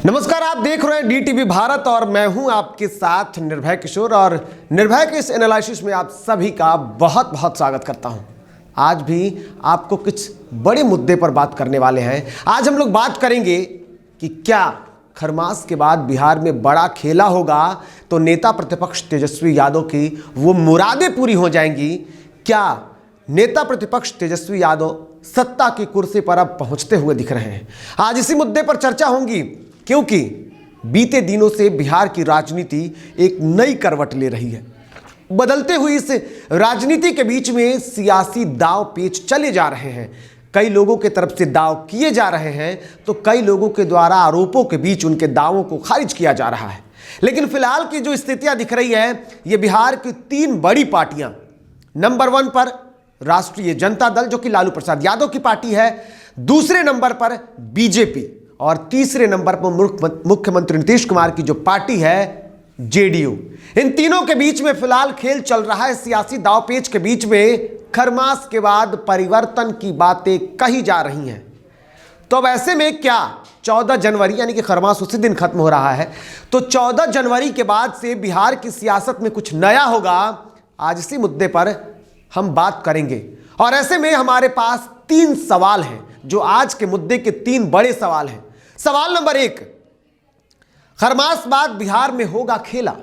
नमस्कार, आप देख रहे हैं डीटीवी भारत और मैं हूं आपके साथ निर्भय किशोर। और निर्भय के इस एनालिसिस में आप सभी का बहुत बहुत स्वागत करता हूं। आज भी आपको कुछ बड़े मुद्दे पर बात करने वाले हैं। आज हम लोग बात करेंगे कि क्या खरमास के बाद बिहार में बड़ा खेला होगा तो नेता प्रतिपक्ष तेजस्वी यादव की वो मुरादें पूरी हो जाएंगी। क्या नेता प्रतिपक्ष तेजस्वी यादव सत्ता की कुर्सी पर अब पहुंचते हुए दिख रहे हैं? आज इसी मुद्दे पर चर्चा होगी, क्योंकि बीते दिनों से बिहार की राजनीति एक नई करवट ले रही है। बदलते हुए इस राजनीति के बीच में सियासी दांव पेच चले जा रहे हैं। कई लोगों के तरफ से दांव किए जा रहे हैं तो कई लोगों के द्वारा आरोपों के बीच उनके दावों को खारिज किया जा रहा है। लेकिन फिलहाल की जो स्थितियां दिख रही है, ये बिहार की तीन बड़ी पार्टियां, नंबर 1 पर राष्ट्रीय जनता दल जो कि लालू प्रसाद यादव की पार्टी है, दूसरे नंबर पर बीजेपी और तीसरे नंबर पर मुख्यमंत्री नीतीश कुमार की जो पार्टी है जेडीयू। इन तीनों के बीच में फिलहाल खेल चल रहा है। सियासी दांवपेच के बीच में खरमास के बाद परिवर्तन की बातें कही जा रही हैं। तो अब ऐसे में क्या 14 जनवरी यानी कि खरमास उसी दिन खत्म हो रहा है, तो 14 जनवरी के बाद से बिहार की सियासत में कुछ नया होगा? आज इसी मुद्दे पर हम बात करेंगे। और ऐसे में हमारे पास 3 सवाल हैं जो आज के मुद्दे के 3 बड़े सवाल हैं। सवाल नंबर 1, खरमास बाद बिहार में होगा खेला।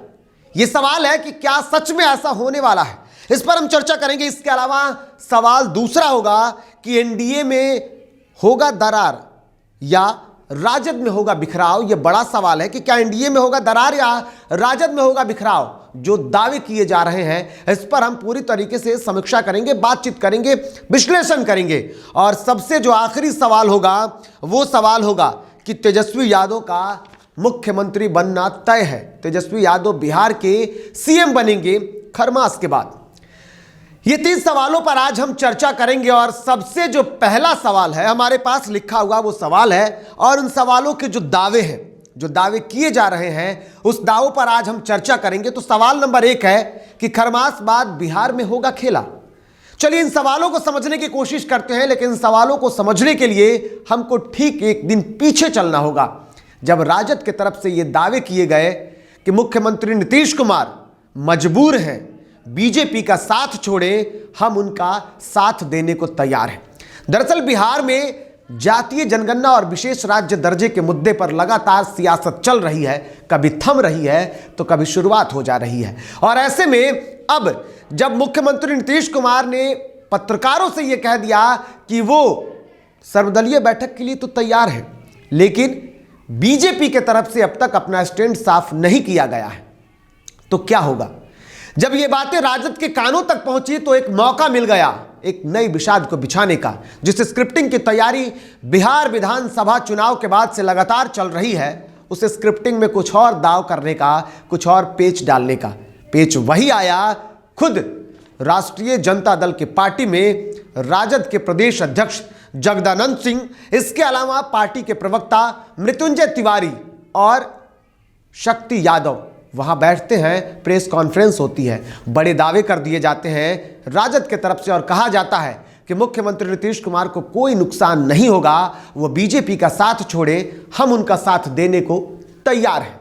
यह सवाल है कि क्या सच में ऐसा होने वाला है, इस पर हम चर्चा करेंगे। इसके अलावा सवाल दूसरा होगा कि एनडीए में होगा दरार या राजद में होगा बिखराव। यह बड़ा सवाल है कि क्या एनडीए में होगा दरार या राजद में होगा बिखराव। जो दावे किए जा रहे हैं इस पर हम पूरी तरीके से समीक्षा करेंगे, बातचीत करेंगे, विश्लेषण करेंगे। और सबसे जो आखिरी सवाल होगा वो सवाल होगा कि तेजस्वी यादव का मुख्यमंत्री बनना तय है। तेजस्वी यादव बिहार के सीएम बनेंगे खरमास के बाद। ये 3 सवालों पर आज हम चर्चा करेंगे। और सबसे जो पहला सवाल है हमारे पास लिखा हुआ वो सवाल है, और उन सवालों के जो दावे हैं, जो दावे किए जा रहे हैं, उस दावों पर आज हम चर्चा करेंगे। तो सवाल नंबर 1 है कि खरमास बाद बिहार में होगा खेला। चलिए इन सवालों को समझने की कोशिश करते हैं। लेकिन इन सवालों को समझने के लिए हमको ठीक एक दिन पीछे चलना होगा, जब राजद की तरफ से ये दावे किए गए कि मुख्यमंत्री नीतीश कुमार मजबूर हैं, बीजेपी का साथ छोड़े, हम उनका साथ देने को तैयार हैं। दरअसल बिहार में जातीय जनगणना और विशेष राज्य दर्जे के मुद्दे पर लगातार सियासत चल रही है। कभी थम रही है तो कभी शुरुआत हो जा रही है। और ऐसे में अब जब मुख्यमंत्री नीतीश कुमार ने पत्रकारों से यह कह दिया कि वो सर्वदलीय बैठक के लिए तो तैयार है, लेकिन बीजेपी के तरफ से अब तक अपना स्टैंड साफ नहीं किया गया है, तो क्या होगा? जब ये बातें राजद के कानों तक पहुंची तो एक मौका मिल गया एक नई विषाद को बिछाने का, जिस स्क्रिप्टिंग की तैयारी बिहार विधानसभा चुनाव के बाद से लगातार चल रही है। उस स्क्रिप्टिंग में कुछ और दाव करने का, कुछ और पेच डालने का। पेच वही आया खुद राष्ट्रीय जनता दल की पार्टी में राजद के प्रदेश अध्यक्ष जगदानंद सिंह, इसके अलावा पार्टी के प्रवक्ता मृत्युंजय तिवारी और शक्ति यादव वहां बैठते हैं। प्रेस कॉन्फ्रेंस होती है, बड़े दावे कर दिए जाते हैं राजद के तरफ से और कहा जाता है कि मुख्यमंत्री नीतीश कुमार को कोई नुकसान नहीं होगा, वो बीजेपी का साथ छोड़े, हम उनका साथ देने को तैयार हैं।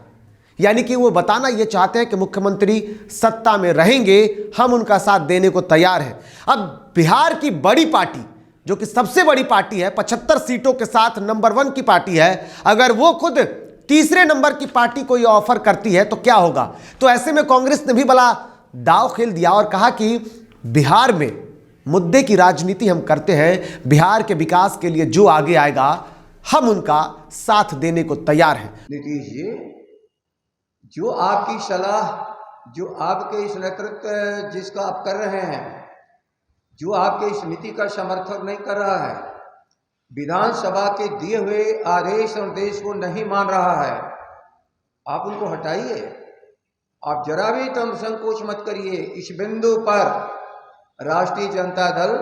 यानी कि वो बताना ये चाहते हैं कि मुख्यमंत्री सत्ता में रहेंगे, हम उनका साथ देने को तैयार हैं। अब बिहार की बड़ी पार्टी जो कि सबसे बड़ी पार्टी है, 75 सीटों के साथ नंबर 1 की पार्टी है, अगर वो खुद तीसरे नंबर की पार्टी को ये ऑफर करती है तो क्या होगा? तो ऐसे में कांग्रेस ने भी बड़ा दांव खेल दिया और कहा कि बिहार में मुद्दे की राजनीति हम करते हैं, बिहार के विकास के लिए जो आगे आएगा हम उनका साथ देने को तैयार हैं। नीतीश जी, जो आपकी सलाह, जो आपके इस नेतृत्व जिसका आप कर रहे हैं, जो आपके इस नीति का समर्थन नहीं कर रहा है, विधानसभा के दिए हुए आदेश और निर्देश को नहीं मान रहा है, आप उनको हटाइए। आप जरा भी तुम संकोच मत करिए। इस बिंदु पर राष्ट्रीय जनता दल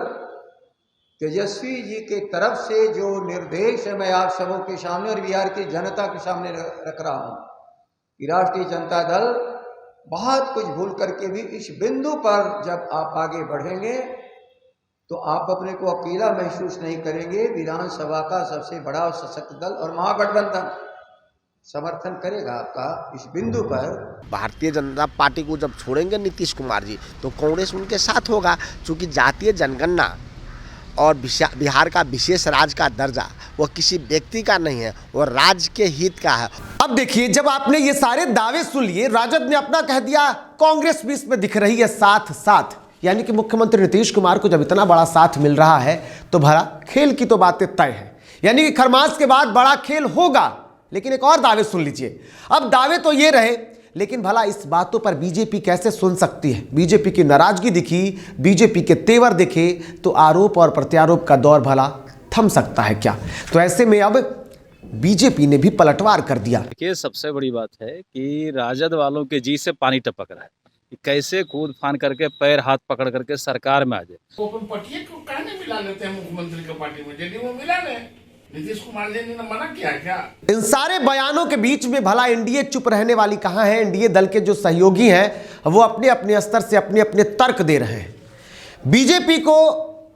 तेजस्वी जी के तरफ से जो निर्देश है मैं आप सबों के सामने और बिहार की जनता के सामने रख रहा हूँ कि राष्ट्रीय जनता दल बहुत कुछ भूल करके भी इस बिंदु पर जब आप आगे बढ़ेंगे तो आप अपने को अकेला महसूस नहीं करेंगे। विधानसभा का सबसे बड़ा और सशक्त दल और महागठबंधन समर्थन करेगा आपका इस बिंदु पर। भारतीय जनता पार्टी को जब छोड़ेंगे नीतीश कुमार जी तो कांग्रेस उनके साथ होगा, क्योंकि जातीय जनगणना और बिहार का विशेष राज्य का दर्जा वो किसी व्यक्ति का नहीं है, वो राज्य के हित का है। अब देखिए, जब आपने ये सारे दावे सुन लिए, राजद ने अपना कह दिया, कांग्रेस भी इसमें दिख रही है साथ साथ, यानी कि मुख्यमंत्री नीतीश कुमार को जब इतना बड़ा साथ मिल रहा है तो भला खेल की तो बातें तय है, यानी कि खरमास के बाद बड़ा खेल होगा। लेकिन एक और दावे सुन लीजिए। अब दावे तो ये रहे, लेकिन भला इस बातों पर बीजेपी कैसे सुन सकती है? बीजेपी की नाराजगी दिखी, बीजेपी के तेवर दिखे तो आरोप और प्रत्यारोप का दौर भला थम सकता है क्या? तो ऐसे में अब बीजेपी ने भी पलटवार कर दिया। देखिए, सबसे बड़ी बात है कि राजद वालों के जी से पानी टपक रहा है कि कैसे कूद फान करके पैर हाथ पकड़ करके सरकार में आ जाए। ओपन पटिए को कहने मिला लेते हैं मुख्यमंत्री के पार्टी में, जेडीयू में मिला ले। नीतीश कुमार जी ने मना किया क्या? इन सारे बयानों के बीच में भला एनडीए चुप रहने वाली कहां है? एनडीए दल के जो सहयोगी हैं वो अपने अपने स्तर से अपने अपने तर्क दे रहे हैं। बीजेपी को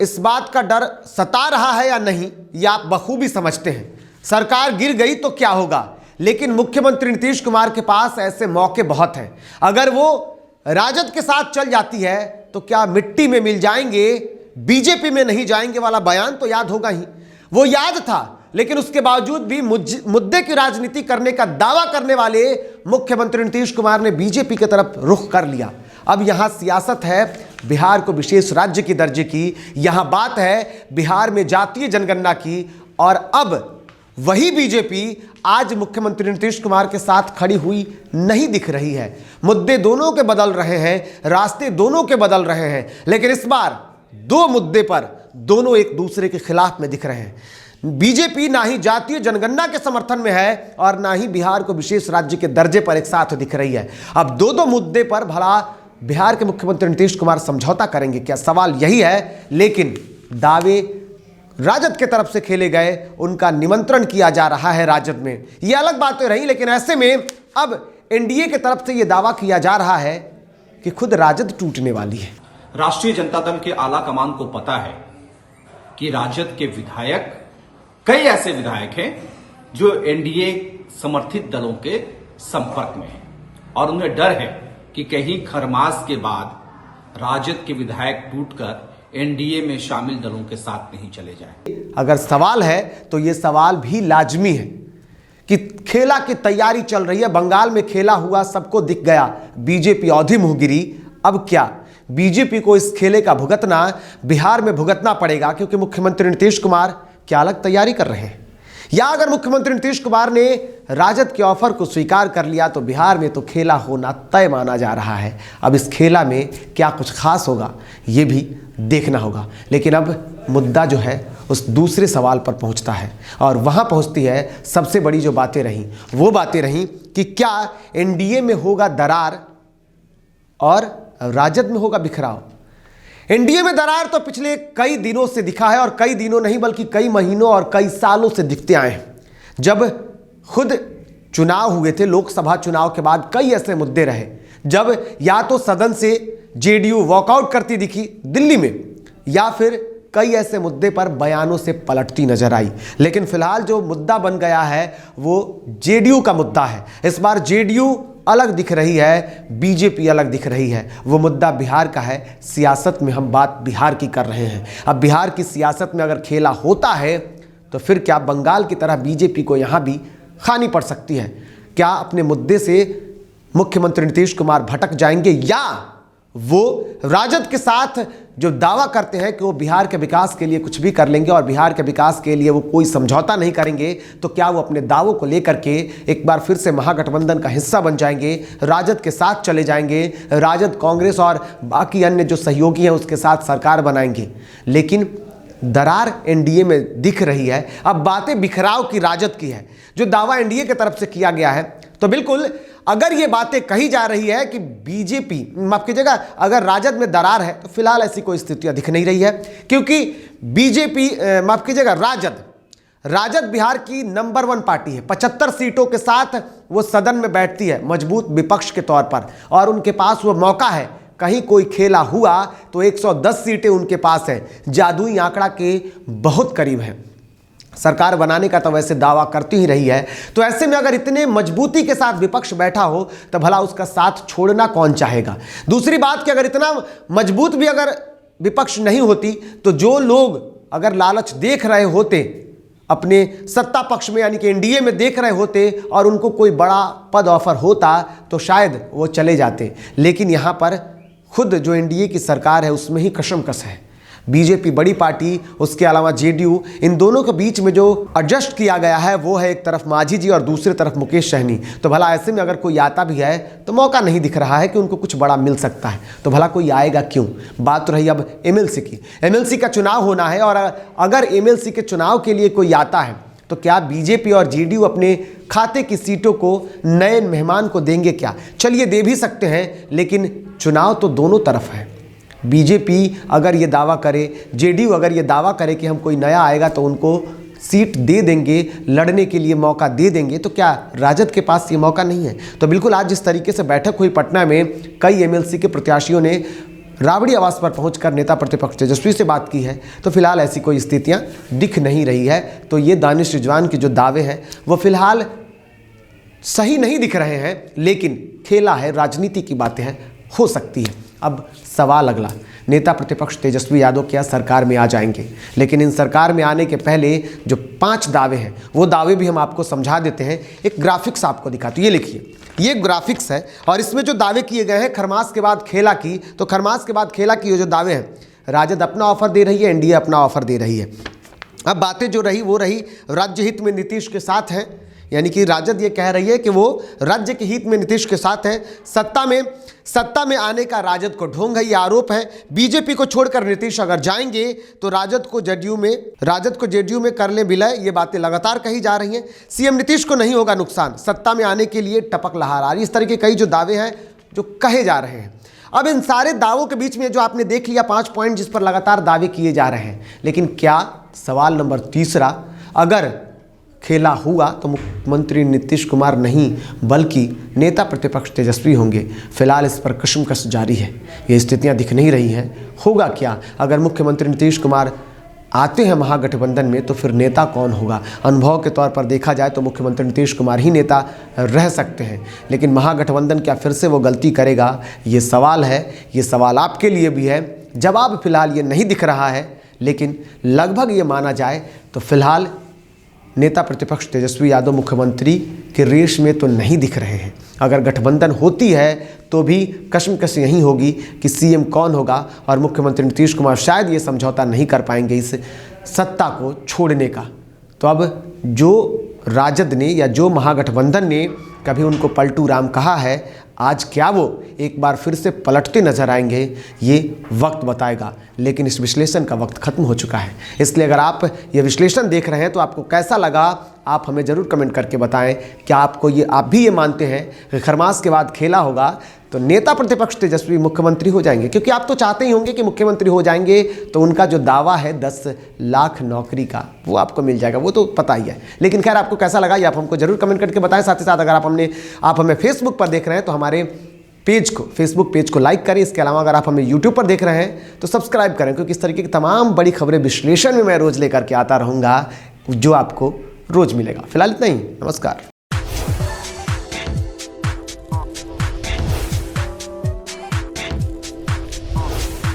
इस बात का डर सता रहा है या नहीं, ये आप बखूबी समझते हैं। सरकार गिर गई तो क्या होगा, लेकिन मुख्यमंत्री नीतीश कुमार के पास ऐसे मौके बहुत हैं। अगर वो राजद के साथ चल जाती है तो क्या मिट्टी में मिल जाएंगे, बीजेपी में नहीं जाएंगे वाला बयान तो याद होगा ही। वो याद था, लेकिन उसके बावजूद भी मुद्दे की राजनीति करने का दावा करने वाले मुख्यमंत्री नीतीश कुमार ने बीजेपी की तरफ रुख कर लिया। अब यहां सियासत है बिहार को विशेष राज्य की दर्जे की, यहां बात है बिहार में जातीय जनगणना की, और अब वही बीजेपी आज मुख्यमंत्री नीतीश कुमार के साथ खड़ी हुई नहीं दिख रही है। मुद्दे दोनों के बदल रहे हैं, रास्ते दोनों के बदल रहे हैं, लेकिन इस बार दो मुद्दे पर दोनों एक दूसरे के खिलाफ में दिख रहे हैं। बीजेपी ना ही जातीय जनगणना के समर्थन में है और ना ही बिहार को विशेष राज्य के दर्जे पर एक साथ दिख रही है। अब दो मुद्दे पर भला बिहार के मुख्यमंत्री नीतीश कुमार समझौता करेंगे क्या? सवाल यही है। लेकिन दावे राजद के तरफ से खेले गए, उनका निमंत्रण किया जा रहा है राजद में, ये अलग बातें रही। लेकिन ऐसे में अब एनडीए की तरफ से यह दावा किया जा रहा है कि खुद राजद टूटने वाली है। राष्ट्रीय जनता दल के आला कमान को पता है कि राजद के विधायक, कई ऐसे विधायक हैं जो एनडीए समर्थित दलों के संपर्क में हैं और उन्हें डर है कि कहीं खरमास के बाद राजद के विधायक टूटकर एनडीए में शामिल दलों के साथ नहीं चले जाएं। अगर सवाल है तो यह सवाल भी लाजमी है कि खेला की तैयारी चल रही है, बंगाल में खेला हुआ सबको दिख गया, बीजेपी औधी मुंह गिरी। अब क्या बीजेपी को इस खेले का भुगतना बिहार में भुगतना पड़ेगा, क्योंकि मुख्यमंत्री नीतीश कुमार क्या अलग तैयारी कर रहे हैं? या अगर मुख्यमंत्री नीतीश कुमार ने राजद के ऑफर को स्वीकार कर लिया तो बिहार में तो खेला होना तय माना जा रहा है। अब इस खेला में क्या कुछ खास होगा ये भी देखना होगा। लेकिन अब मुद्दा जो है उस दूसरे सवाल पर पहुंचता है, और वहां पहुंचती है सबसे बड़ी जो बातें रहीं, वो बातें रहीं कि क्या एनडीए में होगा दरार और राजद में होगा बिखराव। एनडीए में दरार तो पिछले कई दिनों से दिखा है, और कई दिनों नहीं बल्कि कई महीनों और कई सालों से दिखते आए हैं। जब खुद चुनाव हुए थे, लोकसभा चुनाव के बाद कई ऐसे मुद्दे रहे जब या तो सदन से जेडीयू वॉकआउट करती दिखी दिल्ली में, या फिर कई ऐसे मुद्दे पर बयानों से पलटती नजर आई। लेकिन फिलहाल जो मुद्दा बन गया है वो जेडीयू का मुद्दा है। इस बार जेडीयू अलग दिख रही है, बीजेपी अलग दिख रही है। वो मुद्दा बिहार का है। सियासत में हम बात बिहार की कर रहे हैं। अब बिहार की सियासत में अगर खेला होता है तो फिर क्या बंगाल की तरह बीजेपी को यहाँ भी खानी पड़ सकती है? क्या अपने मुद्दे से मुख्यमंत्री नीतीश कुमार भटक जाएंगे, या वो राजद के साथ जो दावा करते हैं कि वो बिहार के विकास के लिए कुछ भी कर लेंगे और बिहार के विकास के लिए वो कोई समझौता नहीं करेंगे, तो क्या वो अपने दावों को लेकर के एक बार फिर से महागठबंधन का हिस्सा बन जाएंगे, राजद के साथ चले जाएंगे, राजद, कांग्रेस और बाकी अन्य जो सहयोगी हैं उसके साथ सरकार बनाएंगे? लेकिन दरार एनडीए में दिख रही है। अब बातें बिखराव की राजद की है, जो दावा एनडीए की तरफ से किया गया है। तो बिल्कुल अगर ये बातें कही जा रही है कि बीजेपी, माफ कीजिएगा, अगर राजद में दरार है तो फिलहाल ऐसी कोई स्थितियां दिख नहीं रही है, क्योंकि बीजेपी, माफ कीजिएगा, राजद बिहार की नंबर 1 पार्टी है। 75 सीटों के साथ वो सदन में बैठती है मजबूत विपक्ष के तौर पर, और उनके पास वो मौका है, कहीं कोई खेला हुआ तो 110 सीटें उनके पास है, जादुई आंकड़ा के बहुत करीब है। सरकार बनाने का तो वैसे दावा करती ही रही है। तो ऐसे में अगर इतने मजबूती के साथ विपक्ष बैठा हो तो भला उसका साथ छोड़ना कौन चाहेगा। दूसरी बात कि अगर इतना मजबूत भी अगर विपक्ष नहीं होती तो जो लोग अगर लालच देख रहे होते अपने सत्ता पक्ष में यानी कि एनडीए में देख रहे होते और उनको कोई बड़ा पद ऑफर होता तो शायद वो चले जाते। लेकिन यहाँ पर खुद जो एनडीए की सरकार है उसमें ही कशमकश है। बीजेपी बड़ी पार्टी, उसके अलावा जेडीयू, इन दोनों के बीच में जो एडजस्ट किया गया है वो है एक तरफ मांझी जी और दूसरी तरफ मुकेश सहनी। तो भला ऐसे में अगर कोई आता भी है तो मौका नहीं दिख रहा है कि उनको कुछ बड़ा मिल सकता है। तो भला कोई आएगा क्यों। बात तो रही अब एमएलसी की। एमएलसी का चुनाव होना है और अगर एमएलसी के चुनाव के लिए कोई आता है तो क्या बीजेपी और जेडीयू अपने खाते की सीटों को नए मेहमान को देंगे क्या। चलिए दे भी सकते हैं, लेकिन चुनाव तो दोनों तरफ है। बीजेपी अगर ये दावा करे, जेडीयू अगर ये दावा करे कि हम कोई नया आएगा तो उनको सीट दे देंगे, लड़ने के लिए मौका दे देंगे, तो क्या राजद के पास ये मौका नहीं है। तो बिल्कुल आज जिस तरीके से बैठक हुई पटना में, कई एमएलसी के प्रत्याशियों ने राबड़ी आवास पर पहुंचकर नेता प्रतिपक्ष तेजस्वी से बात की है, तो फिलहाल ऐसी कोई स्थितियां दिख नहीं रही है। तो ये दानिश रिजवान के जो दावे हैं वो फिलहाल सही नहीं दिख रहे हैं, लेकिन खेला है, राजनीति की बातें हैं, हो सकती है। अब सवाल अगला, नेता प्रतिपक्ष तेजस्वी यादव क्या सरकार में आ जाएंगे। लेकिन इन सरकार में आने के पहले जो 5 दावे हैं वो दावे भी हम आपको समझा देते हैं। एक ग्राफिक्स आपको दिखाते, ये लिखिए, ये ग्राफिक्स है और इसमें जो दावे किए गए हैं खरमास के बाद खेला की, तो खरमास के बाद खेला की ये जो दावे हैं, राजद अपना ऑफर दे रही है, एनडीए अपना ऑफर दे रही है। अब बातें जो रही वो रही राज्य हित में नीतीश के साथ हैं, यानी कि राजद ये कह रही है कि वो राज्य के हित में नीतीश के साथ है। सत्ता में आने का राजद को ढोंग है, ये आरोप है। बीजेपी को छोड़कर नीतीश अगर जाएंगे तो राजद को जेडीयू में कर ले विलय, ये बातें लगातार कही जा रही हैं। सीएम नीतीश को नहीं होगा नुकसान, सत्ता में आने के लिए टपक लहर आ रही, इस तरह के कई जो दावे हैं जो कहे जा रहे हैं। अब इन सारे दावों के बीच में जो आपने देख लिया 5 पॉइंट जिस पर लगातार दावे किए जा रहे हैं, लेकिन क्या सवाल नंबर तीसरा, अगर खेला हुआ तो मुख्यमंत्री नीतीश कुमार नहीं बल्कि नेता प्रतिपक्ष तेजस्वी होंगे। फिलहाल इस पर कशमकश जारी है, ये स्थितियां दिख नहीं रही हैं। होगा क्या अगर मुख्यमंत्री नीतीश कुमार आते हैं महागठबंधन में, तो फिर नेता कौन होगा। अनुभव के तौर पर देखा जाए तो मुख्यमंत्री नीतीश कुमार ही नेता रह सकते हैं, लेकिन महागठबंधन क्या फिर से वो गलती करेगा, ये सवाल है। ये सवाल आपके लिए भी है, जवाब फिलहाल ये नहीं दिख रहा है, लेकिन लगभग ये माना जाए तो फिलहाल नेता प्रतिपक्ष तेजस्वी यादव मुख्यमंत्री के रेस में तो नहीं दिख रहे हैं। अगर गठबंधन होती है तो भी कशमकश यही होगी कि सीएम कौन होगा, और मुख्यमंत्री नीतीश कुमार शायद ये समझौता नहीं कर पाएंगे इस सत्ता को छोड़ने का। तो अब जो राजद ने या जो महागठबंधन ने कभी उनको पलटू राम कहा है, आज क्या वो एक बार फिर से पलटते नजर आएंगे, ये वक्त बताएगा। लेकिन इस विश्लेषण का वक्त खत्म हो चुका है, इसलिए अगर आप ये विश्लेषण देख रहे हैं तो आपको कैसा लगा आप हमें ज़रूर कमेंट करके बताएं। क्या आप भी ये मानते हैं कि खरमास के बाद खेला होगा तो नेता प्रतिपक्ष तेजस्वी मुख्यमंत्री हो जाएंगे, क्योंकि आप तो चाहते ही होंगे कि मुख्यमंत्री हो जाएंगे तो उनका जो दावा है 10 लाख नौकरी का वो आपको मिल जाएगा, वो तो पता ही है। लेकिन खैर आपको कैसा लगा ये आप हमको जरूर कमेंट करके बताएं। साथ ही साथ अगर आप हमें फेसबुक पर देख रहे हैं तो हमारे फेसबुक पेज को लाइक करें। इसके अलावा अगर आप हमें यूट्यूब पर देख रहे हैं तो सब्सक्राइब करें, क्योंकि इस तरीके की तमाम बड़ी खबरें विश्लेषण में मैं रोज़ लेकर के आता रहूँगा जो आपको रोज़ मिलेगा। फिलहाल इतना ही, नमस्कार।